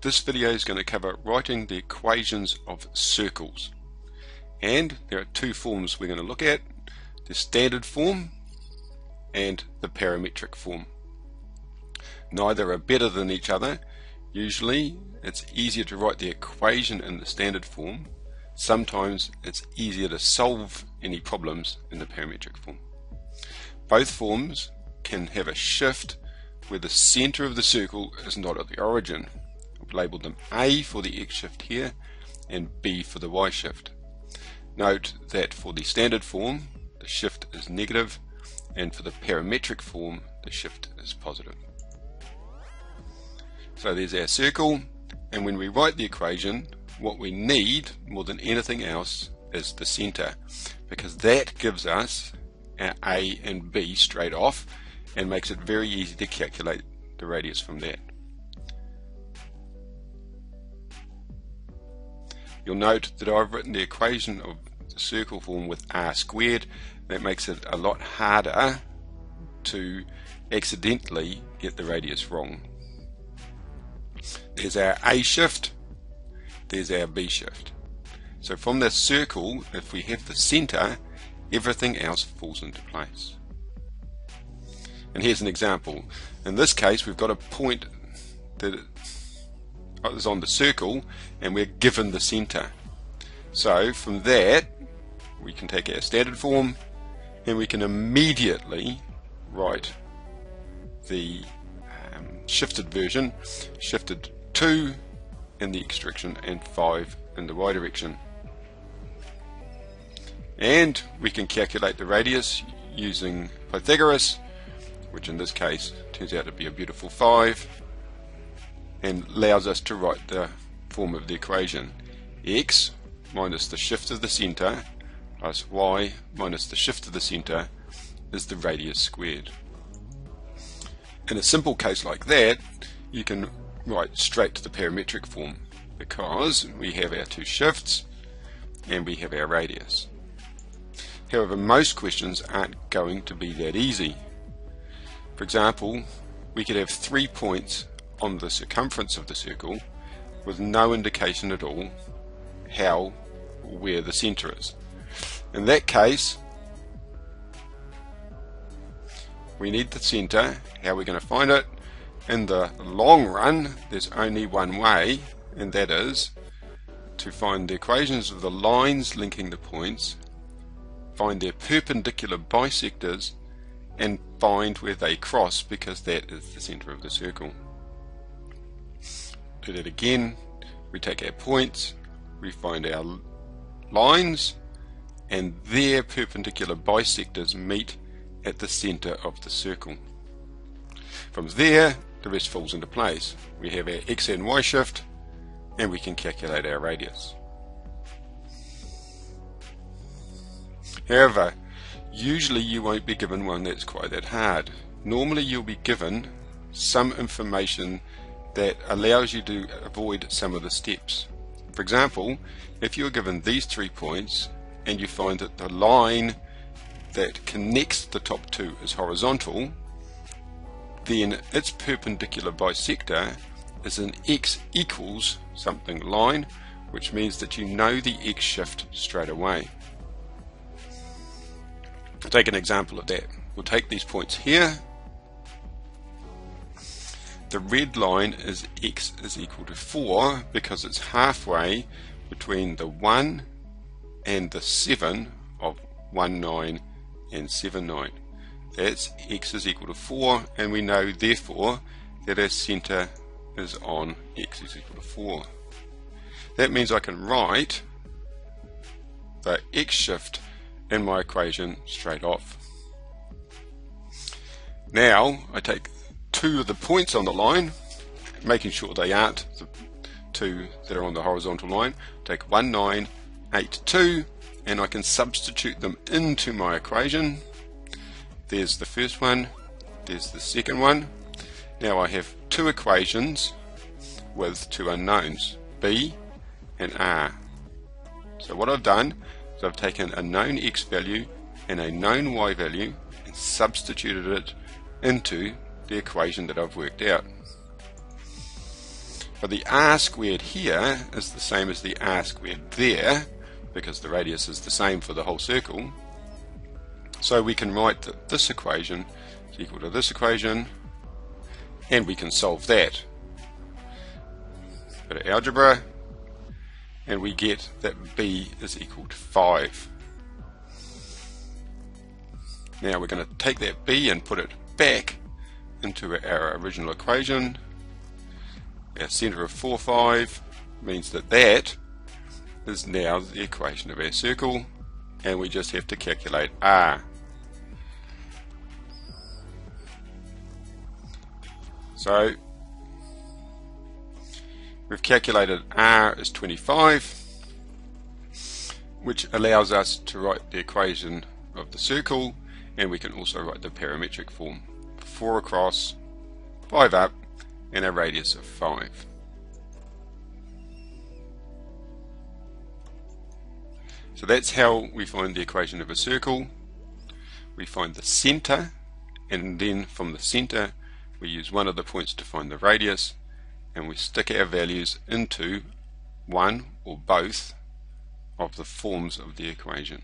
This video is going to cover writing the equations of circles. And there are two forms we're going to look at, the standard form and the parametric form. Neither are better than each other. Usually it's easier to write the equation in the standard form. Sometimes it's easier to solve any problems in the parametric form. Both forms can have a shift where the center of the circle is not at the origin. I've labeled them A for the X shift here and B for the Y shift. Note that for the standard form the shift is negative, and for the parametric form the shift is positive. So there's our circle, and when we write the equation, what we need more than anything else is the center, because that gives us our A and B straight off and makes it very easy to calculate the radius from that. You'll note that I've written the equation of the circle form with r squared. That makes it a lot harder to accidentally get the radius wrong. There's our A shift, there's our B shift. So from this circle, if we have the center, everything else falls into place. And here's an example. In this case, we've got a point that is on the circle and we're given the center. So from that we can take our standard form and we can immediately write the shifted version, shifted 2 in the X direction and 5 in the Y direction. And we can calculate the radius using Pythagoras, which in this case turns out to be a beautiful 5, and allows us to write the form of the equation: x minus the shift of the center plus y minus the shift of the center is the radius squared. In a simple case like that, you can write straight to the parametric form because we have our two shifts and we have our radius. However, most questions aren't going to be that easy. For example, we could have 3 points on the circumference of the circle with no indication at all how or where the center is. In that case, we need the center. How are we going to find it? In the long run, there's only one way, and that is to find the equations of the lines linking the points, find their perpendicular bisectors, and find where they cross, because that is the center of the circle. Do that again. We take our points, we find our lines, and their perpendicular bisectors meet at the center of the circle. From there, the rest falls into place. We have our X and Y shift, and we can calculate our radius. However, usually you won't be given one that's quite that hard. Normally you'll be given some information that allows you to avoid some of the steps. For example, if you're given these 3 points and you find that the line that connects the top two is horizontal, then its perpendicular bisector is an x equals something line, which means that you know the X shift straight away. I'll take an example of that. We'll take these points here. The red line is x is equal to 4 because it's halfway between the 1 and the 7 of 1, 9 and 7, 9. That's x is equal to 4, and we know therefore that our center is on x is equal to 4. That means I can write the X shift in my equation straight off. Now I take 2 of the points on the line, making sure they aren't the 2 that are on the horizontal line. Take 1, 9, 8, 2, and I can substitute them into my equation. There's the first one, there's the second one. Now I have 2 equations with 2 unknowns, B and R. So what I've done is I've taken a known X value and a known Y value and substituted it into the equation that I've worked out. But the r squared here is the same as the r squared there, because the radius is the same for the whole circle. So we can write that this equation is equal to this equation, and we can solve that. Go to algebra, and we get that b is equal to 5. Now we're going to take that b and put it back into our original equation. Our centre of 4, 5 means that that is now the equation of our circle, and we just have to calculate r. So we've calculated r is 25, which allows us to write the equation of the circle, and we can also write the parametric form. 4 across, 5 up, and a radius of 5. So that's how we find the equation of a circle. We find the centre, and then from the centre we use one of the points to find the radius, and we stick our values into one or both of the forms of the equation.